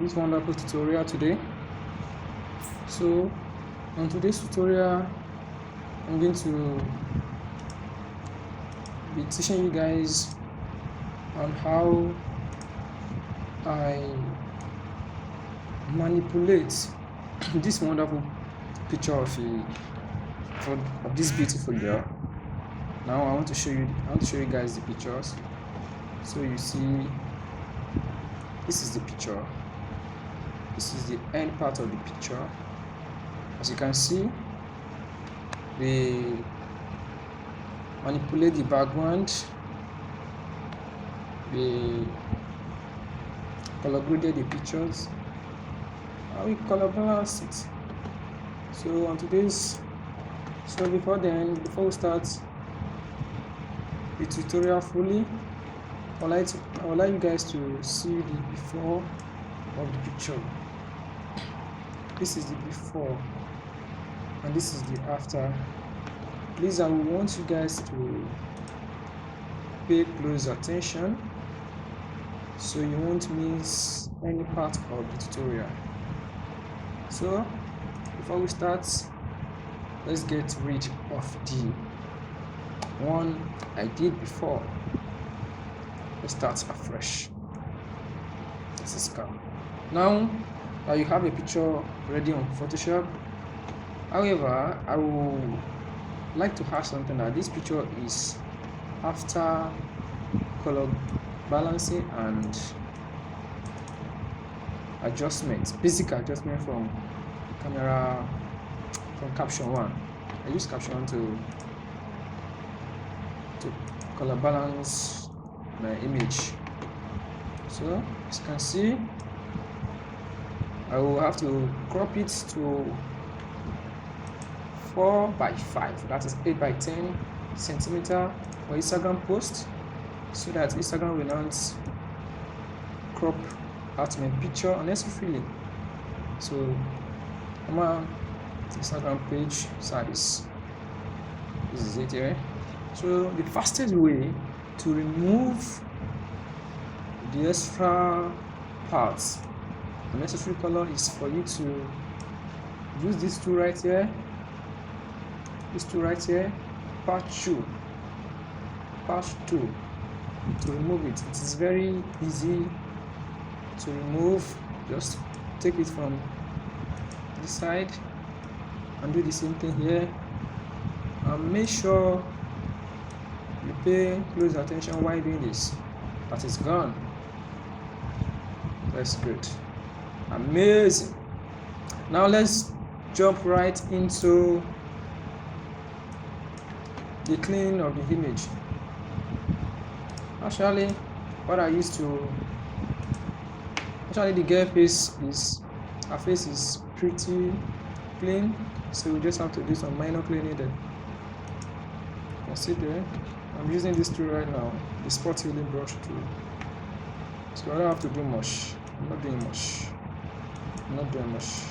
this wonderful tutorial today. So on today's tutorial, I'm going to be teaching you guys on how I manipulate this wonderful picture of this beautiful girl. Now I want to show you guys the pictures. So you see, this is the picture. This is the end part of the picture. As you can see, they manipulate the background, they color graded the pictures, and we color balance it. So before we start the tutorial fully, I would like you guys to see the before of the picture. This is the before and this is the after. Please, I want you guys to pay close attention so you won't miss any part of the tutorial. So before we start, let's get rid of the one I did before. Let's start afresh. This is calm. Now you have a picture ready on Photoshop. However, I would like to have something that this picture is after color balancing and adjustment, basic adjustment from caption 1. I use caption 1 to color balance my image. So as you can see, I will have to crop it to 4:5, that is 8:10 centimeter for Instagram post, so that Instagram will not crop out my picture unnecessarily. So my Instagram page size, this is it here. So the fastest way to remove the extra parts, unnecessary color, is for you to use these two right here, patch 2 to remove it. It is very easy to remove. Just take it from this side and do the same thing here, and make sure you pay close attention while doing this. That is gone. That's good. Amazing. Now let's jump right into the cleaning of the image. Actually, the girl face her face is pretty clean, so we just have to do some minor cleaning there. You can see there, I'm using this tool right now, the spot healing brush tool. So I don't have to do much. I'm not doing much.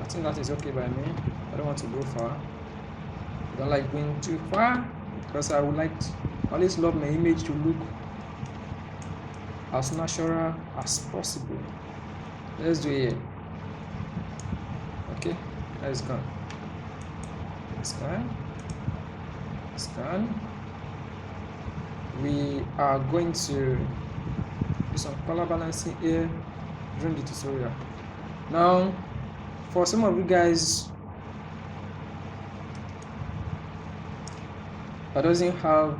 I think that is okay by me. I don't want to go far. I don't like going too far because I always love my image to look as natural as possible. Let's do it. Okay, let's go. Scan. We are going to do some color balancing here during the tutorial. Now, for some of you guys that doesn't have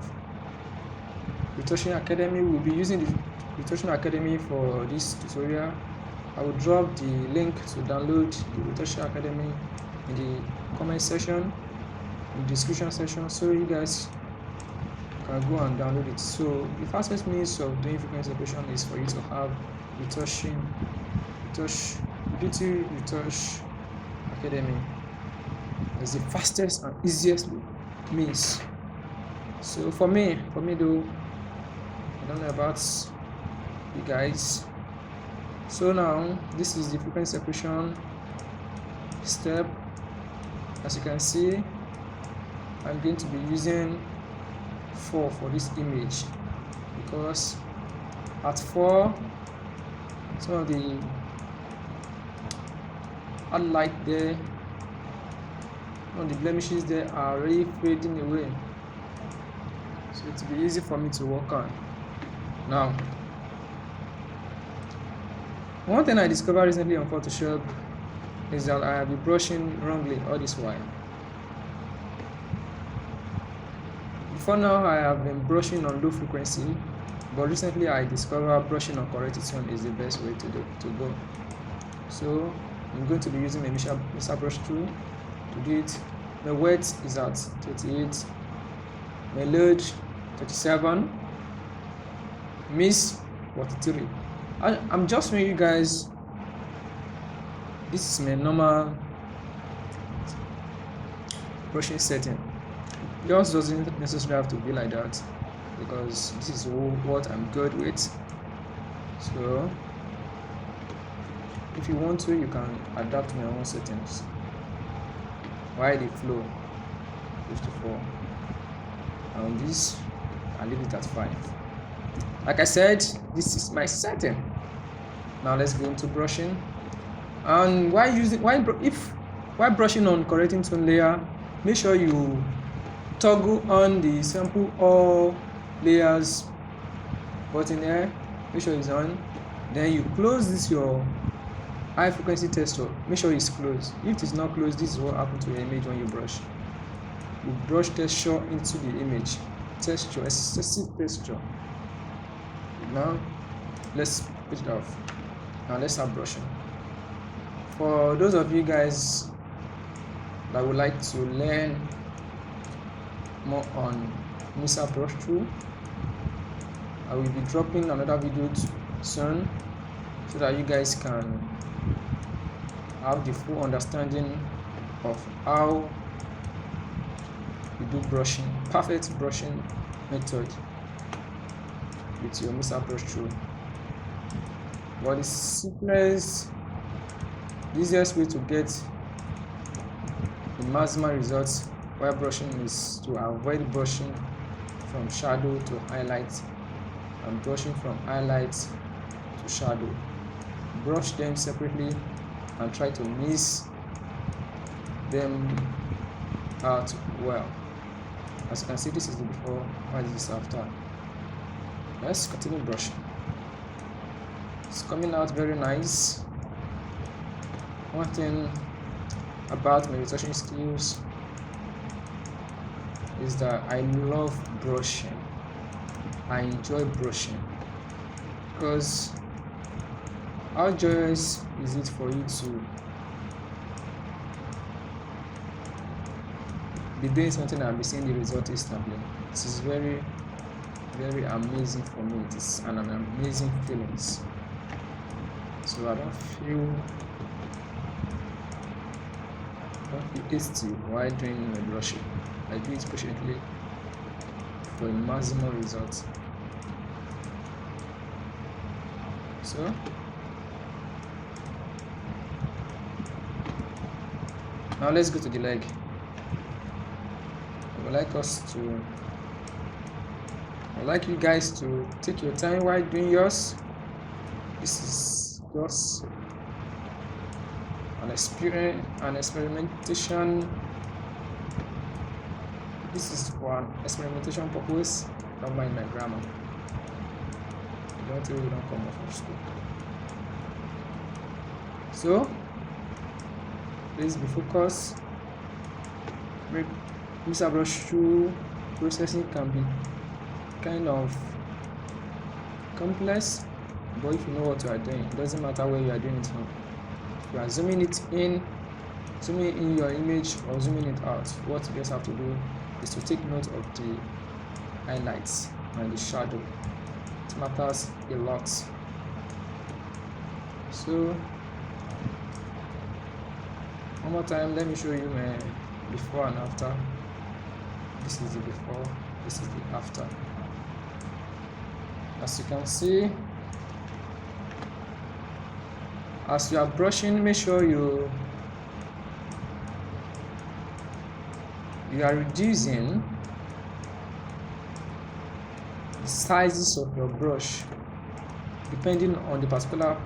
Retouching Academy, we'll be using the Retouching Academy for this tutorial. I will drop the link to download the Retouching Academy in the comment section, in the description section, so you guys can go and download it. So the fastest means of doing frequency separation is for you to have Beauty Retouch Academy. It's the fastest and easiest means. So for me though, I don't know about you guys. So now this is the frequency separation step. As you can see, I'm going to be using 4 for this image, because at 4 some of the highlight there, some of the blemishes there are already fading away, so it will be easy for me to work on. Now, one thing I discovered recently on Photoshop is that I have been brushing wrongly all this while. Before now, I have been brushing on low frequency, but recently I discovered brushing on correct tone is the best way to go. So I'm going to be using my Mesa brush tool to do it. My wet is at 38, my load 37, miss 43. I'm just showing you guys, this is my normal brushing setting. Yours doesn't necessarily have to be like that, because this is what I'm good with. So if you want to, you can adapt my own settings. While the flow 54, and this I leave it at 5. Like I said, this is my setting. Now let's go into brushing. And while brushing on correcting tone layer, make sure you toggle on the sample all layers button here. Make sure it's on. Then you close this your high frequency texture. Make sure it's closed. If it is not closed, this is what happens to your image when you brush. You brush texture into the image. Texture, excessive texture. Now let's put it off. Now let's start brushing. For those of you guys that would like to learn more on Mesa brush tool, I will be dropping another video soon, so that you guys can have the full understanding of how you do brushing, perfect brushing method with your Mesa brush tool. But the simplest, the easiest way to get the maximum results while brushing is to avoid brushing from shadow to highlight and brushing from highlight to shadow. Brush them separately and try to mix them out well. As you can see, this is the before and this is after. Let's continue brushing. It's coming out very nice. One thing about my retouching skills is that I love brushing. I enjoy brushing, because how joyous is it for you to be doing something and be seeing the result instantly. This is very, very amazing for me. It is an amazing feelings. So I don't feel hasty while doing my brushing. I do it patiently for a maximum result. So now let's go to the leg. I would like you guys to take your time while doing yours. This is just an experimentation. This is for an experimentation purpose. Don't mind my grammar. Don't come off of school. So please be focused. Mesa brush tool processing can be kind of complex, but if you know what you are doing, it doesn't matter where you are doing it from. If you are zooming in your image or zooming it out, what you just have to do is to take note of the highlights and the shadow. It matters a lot. So one more time, let me show you my before and after. This is the before, this is the after. As you can see, as you are brushing, make sure you are reducing the sizes of your brush. depending on the particular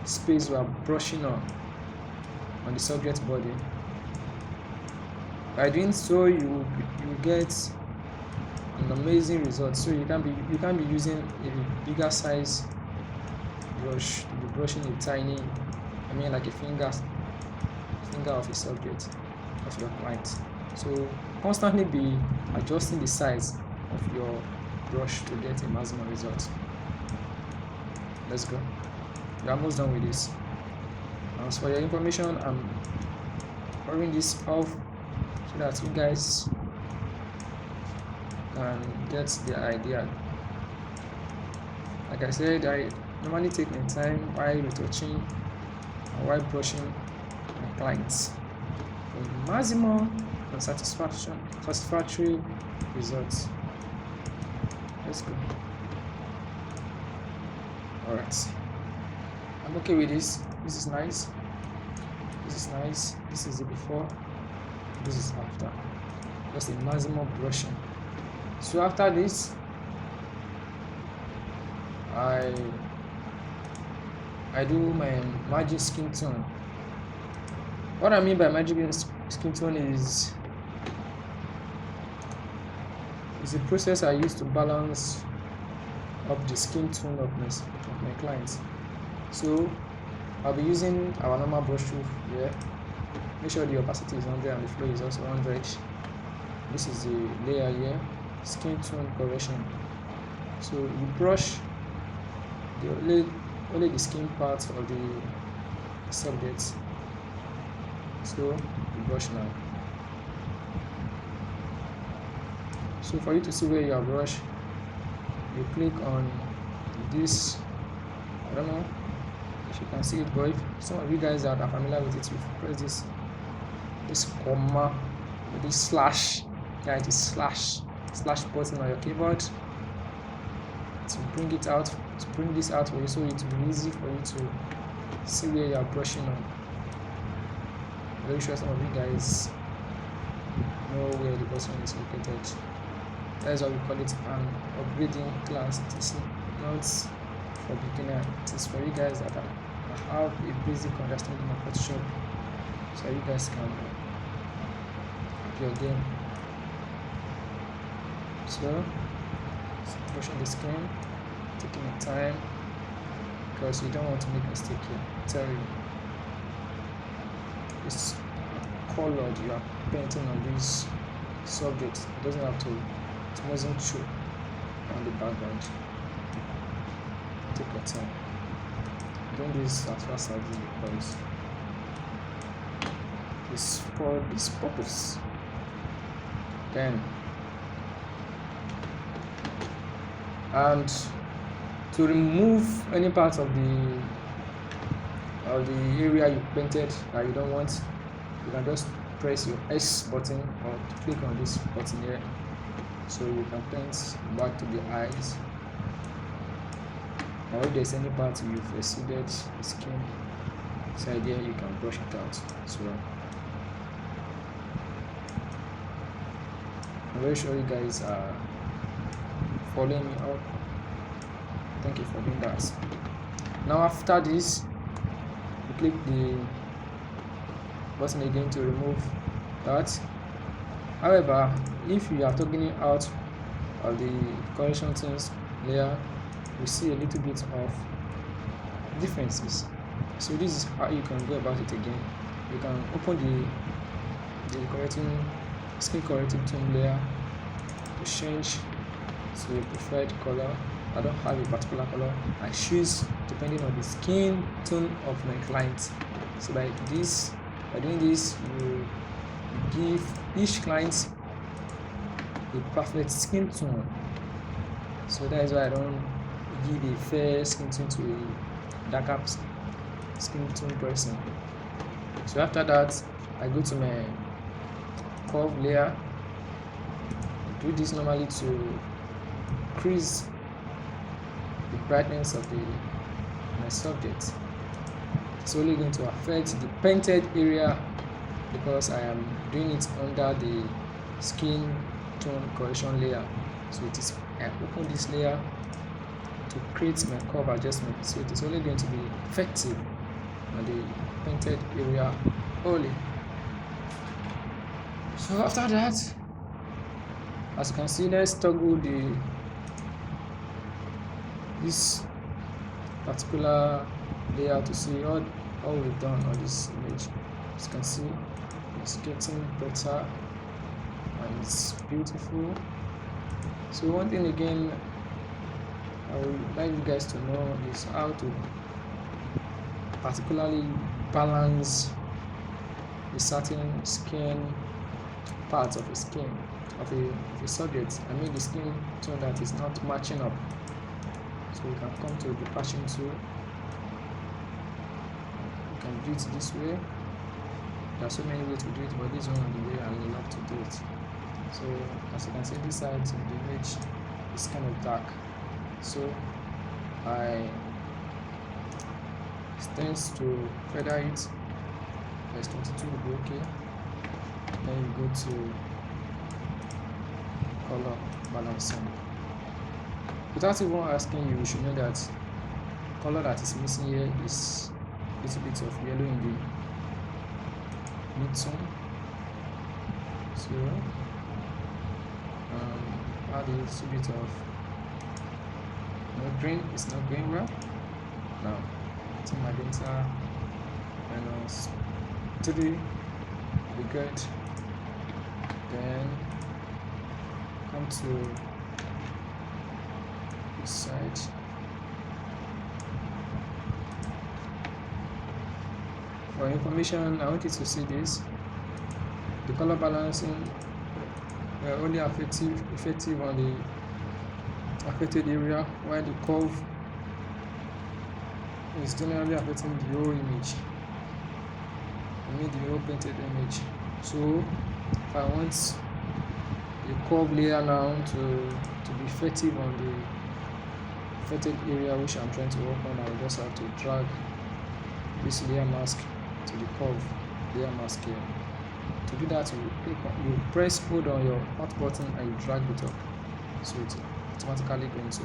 space we are brushing on the subject body. By doing so, you get an amazing result. So you can be using a bigger size brush to be brushing a tiny, like a finger of a subject of your client. So constantly be adjusting the size of your brush to get a maximum result. Let's go. We are almost done with this. As for your information, I'm covering this off so that you guys can get the idea. Like I said, I normally take my time while retouching and while brushing my clients for maximum and satisfactory results. Let's go. Alright, I'm okay with this. This is nice. This is nice. This is the before. This is after. Just a maximum brushing. So after this, I do my magic skin tone. What I mean by magic skin tone is a process I use to balance up the skin tone of my clients. So I'll be using our normal brush tool here. Make sure the opacity is 100 and the flow is also 100. This is the layer here, skin tone correction. So you brush only the skin part of the subject. So you brush now. So for you to see where you are brushed, you click on this. I don't know if you can see it, but if some of you guys that are familiar with it, you press this comma with this slash, it is slash button on your keyboard to bring it out, to bring this out for you, so it will be easy for you to see where you are brushing on. I'm very sure some of you guys know where the button is located. That is why we call it an upgrading class. It is not for beginner. It is for you guys that have a basic understanding of Photoshop, so you guys can up your game. So brushing the skin, taking your time, because you don't want to make a mistake here. I tell you, this color you are painting on this subject, it doesn't have to. It mustn't show on the background. Take your time. Doing this as fast as this because it's for this purpose. Then, and to remove any part of the area you painted that you don't want, you can just press your S button or click on this button here. So you can paint back to the eyes, or if there's any part you've exceeded the skin side here, you can brush it out as well. I'm very sure you guys are following me up. Thank you for doing that. Now after this, you click the button again to remove that. However, if you are toggling out of the correction tones layer, you see a little bit of differences. So this is how you can go about it again. You can open the skin correcting tone layer to change to a preferred color. I don't have a particular color. I choose depending on the skin tone of my client. So by doing this, you give each client a perfect skin tone. So that is why I don't give a fair skin tone to a darker skin tone person. So after that, I go to my curve layer. I do this normally to increase the brightness of my subject. It's only going to affect the painted area because I am doing it under the skin tone correction layer. So I open this layer to create my curve adjustment, so it is only going to be effective on the painted area only. So after that, as you can see, let's toggle this particular layer to see all we've done on this image. As you can see, it's getting better and it's beautiful. So one thing again I would like you guys to know is how to particularly balance a certain skin parts of the skin of a subject. I mean the skin tone that is not matching up. So you can come to the patching tool. You can do it this way. There are so many ways to do it, but this one is the way I love to do it. So as you can see, this side of the image is kind of dark. So I tends to feather it. Press 22 will be okay. Then you go to color balancing. Without even asking you, you should know that color that is missing here is a little bit of yellow in the mid-tone. So add a little bit of green. It's not going well. Now to magenta -3 will be good. Then come to this side. For information, I want you to see this. The color balancing only effective on the affected area, while the curve is generally affecting the whole image. I mean the whole painted image. So if I want the curve layer now to be effective on the affected area which I'm trying to work on, I just have to drag this layer mask to the curve layer mask here. To do that, you press hold on your hot button and you drag it up, so it's automatically going to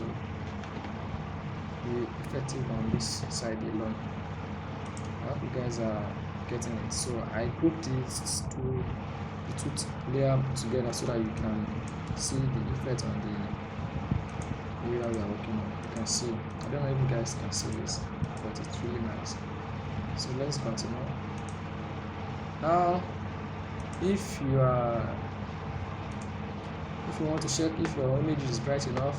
be effective on this side alone. I hope you guys are getting it. So I group these two layer together so that you can see the effect on the area we are working on. You can see, I don't know if you guys can see this, but it's really nice. So let's continue. Now if you want to check if your image is bright enough,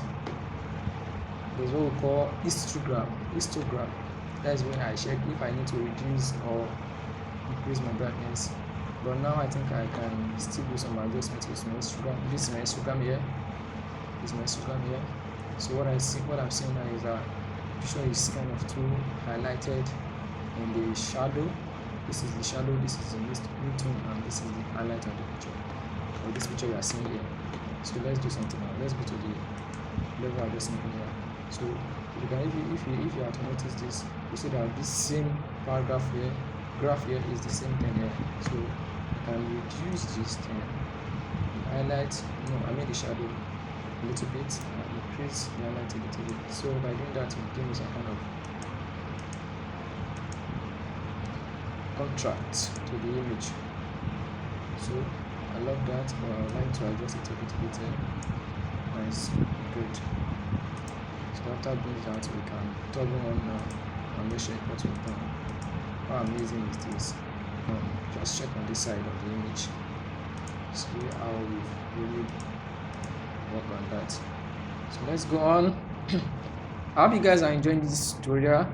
there's what we call histogram. That is when I check if I need to reduce or increase my brightness. But now I think I can still do some adjustments with my histogram. This is my histogram here. So what I'm seeing now is that the picture is kind of too highlighted in the shadow. This is the shadow, this is the mid-tone, and this is the highlight of the picture, or this picture you are seeing here. So let's do something now. Let's go to the level adjustment here. So you can, if you have to notice this, you see that this same graph here is the same thing here. So you can reduce this thing, highlight, I made the shadow a little bit, and increase the highlight a little bit. So by doing that, it will give me some kind of contrast to the image. So I love that, but I would like to adjust it a little bit here. Nice, good. So after doing that, we can toggle on now and make sure what we've done. How amazing is this? Just check on this side of the image. See how we really work on that. So let's go on. I hope you guys are enjoying this tutorial.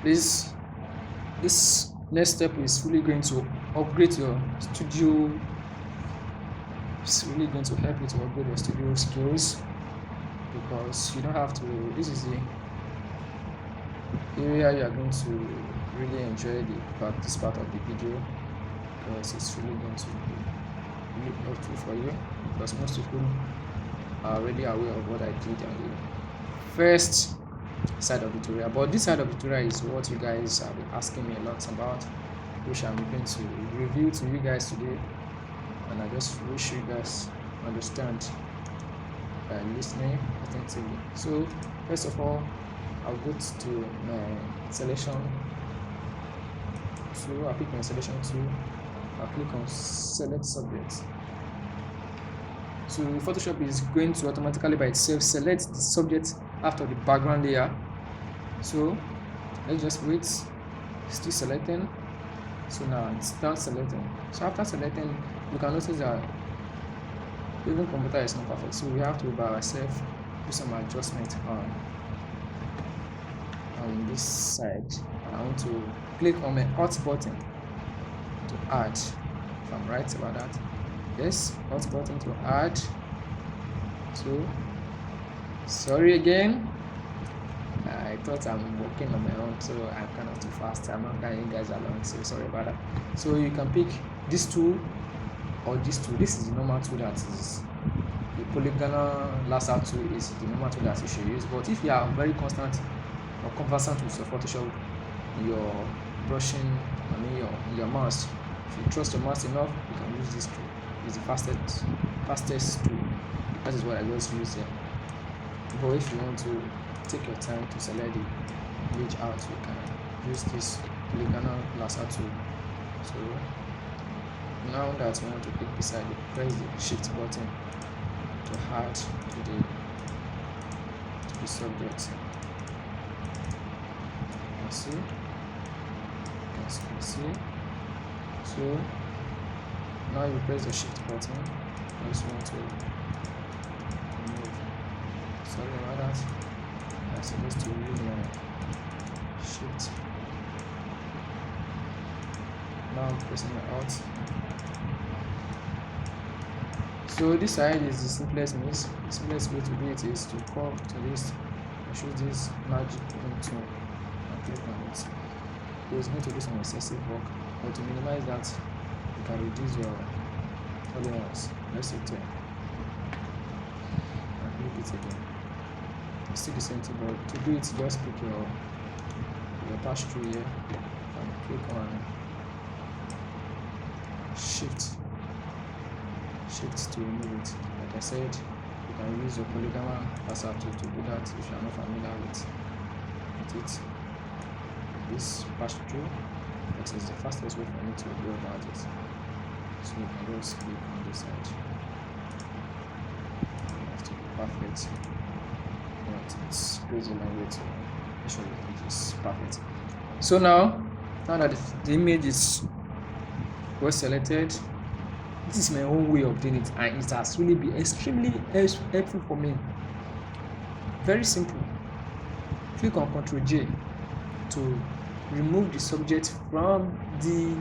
This next step is really going to upgrade your studio. It's really going to help you to upgrade your studio skills, because you don't have to. This is the area you are going to really enjoy this part of the video, because it's really going to be really helpful for you, because most people are already aware of what I did on the first side of the tutorial. But this side of the tutorial is what you guys have been asking me a lot about, which I'm going to review to you guys today, and I just wish you guys understand by listening attentively. So first of all, I'll go to my selection tool. I'll pick my selection tool. I'll click on select subject. So Photoshop is going to automatically by itself select the subject after the background layer. So let's just wait. It's still selecting. So now it's done selecting. So after selecting, you can notice that even computer is not perfect. So we have to by ourselves do some adjustment on this side. I want to click on my Alt button to add. If I'm right about that. Yes, Alt button to add. So sorry again. I thought I'm working on my own, so I'm kind of too fast. I'm not carrying you guys along, so sorry about that. So you can pick this tool or this tool. This is the normal tool that is the polygonal lasso tool is the normal tool that you should use. But if you are very constant or conversant with your Photoshop, your brushing, your mouse, if you trust your mouse enough, you can use this tool. It's the fastest tool. That is what I just use here. But if you want to take your time to select the image out, you can use this polygonal lasso tool. So now that you want to click beside it, press the shift button to add to the subject. You can see. So now you press the shift button. I just want to remove. Sorry about that. I'm supposed to use my shift. Now I'm pressing my Alt. So this side is the simplest means. The simplest way to do it is to come to this and choose this magic tool and click on it. It's going to do some excessive work, but to minimize that, you can reduce your tolerance. Let's say 10. And click it again. It's still the same thing, but to do it, just pick your pass through here and click on shift to remove it. Like I said, you can use your polygonal lasso tool to do that if you are not familiar with it. This pass through, that is the fastest way for me to go about it. So you can just click on this side. You have to be perfect. But it's goes a long way to make sure the image is perfect. So now that the image is well selected, this is my own way of doing it, and it has really been extremely helpful for me. Very simple. Click on Ctrl J to remove the subject from the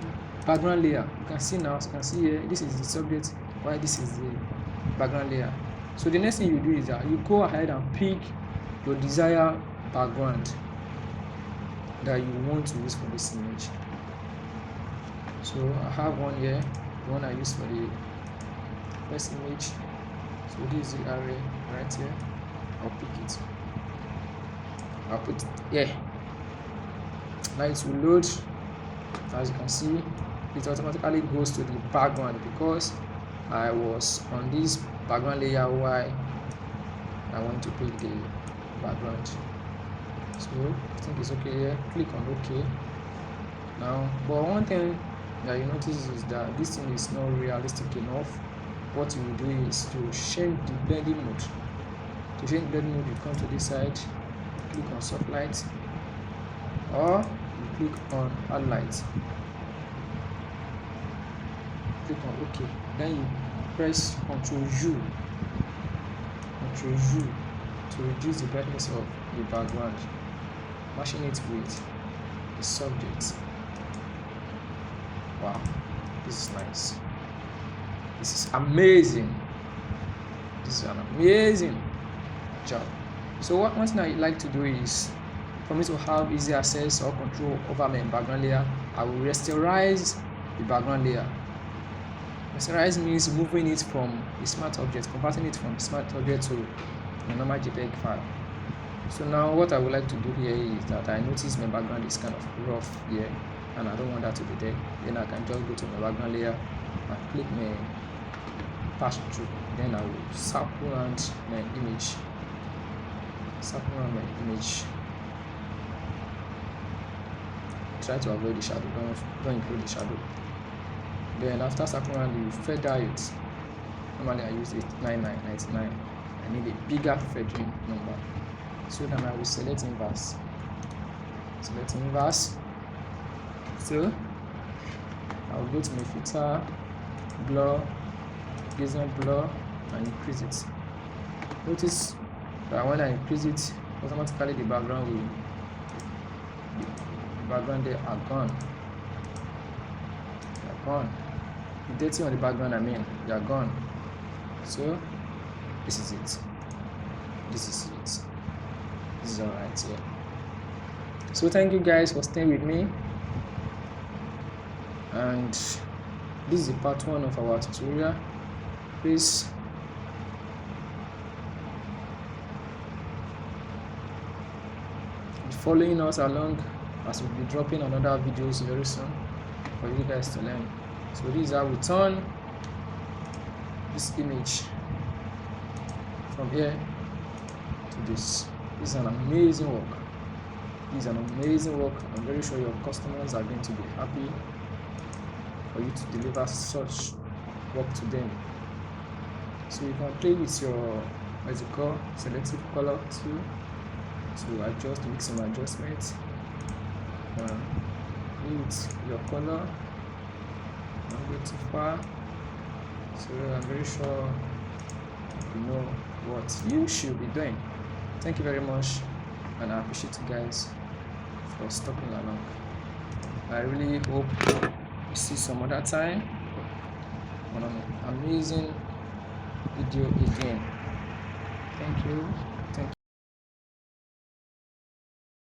background layer. You can see now, here, this is the subject, while this is the background layer. So the next thing you do is that you go ahead and pick your desired background that you want to use for this image. So I have one here, the one I use for the first image. So this is the array right here. I'll pick it. I'll put it here. Now it will load. As you can see, it automatically goes to the background because I was on this background layer while I want to pick the background. So I think it's okay here. Click on OK. Now, but one thing that you notice is that this thing is not realistic enough. What you will do is to change the blending mode. To change blending mode, you come to this side, click on soft light, or you click on hard light. Click on OK. Then you press Ctrl U to reduce the brightness of the background, matching it with the subject. Wow, this is nice. This is amazing. This is an amazing job. So one thing I like to do is, for me to have easy access or control over my background layer, I will rasterize the background layer. Rasterize means moving it from a smart object, converting it from a smart object to a normal JPEG file. So now what I would like to do here is that I notice my background is kind of rough here, and I don't want that to be there. Then I can just go to my background layer and click my pass through. Then I will circle around my image. Circle around my image. Try to avoid the shadow, don't include the shadow. Then after circling around, you feather it. Normally I use 89999. I need a bigger feathering number. So then I will select inverse. Select inverse. So I will go to my filter, blur, gaussian blur, and increase it. Notice that when I increase it, automatically the background there are gone. They are gone. The dirty on the background, they are gone. So this is it. This is it. This is alright here. So thank you guys for staying with me. And this is the part 1 of our tutorial. Please be following us along as we'll be dropping another videos very soon for you guys to learn. So this is how we turn this image from here to this. This is an amazing work. This is an amazing work. I'm very sure your customers are going to be happy for you to deliver such work to them. So you can play with your selective color tool to adjust, make some adjustments. Play with your color. Don't go too far. So I'm very sure you know what you should be doing. Thank you very much, and I appreciate you guys for stopping along. I really hope we see some other time on an amazing video again. Thank you.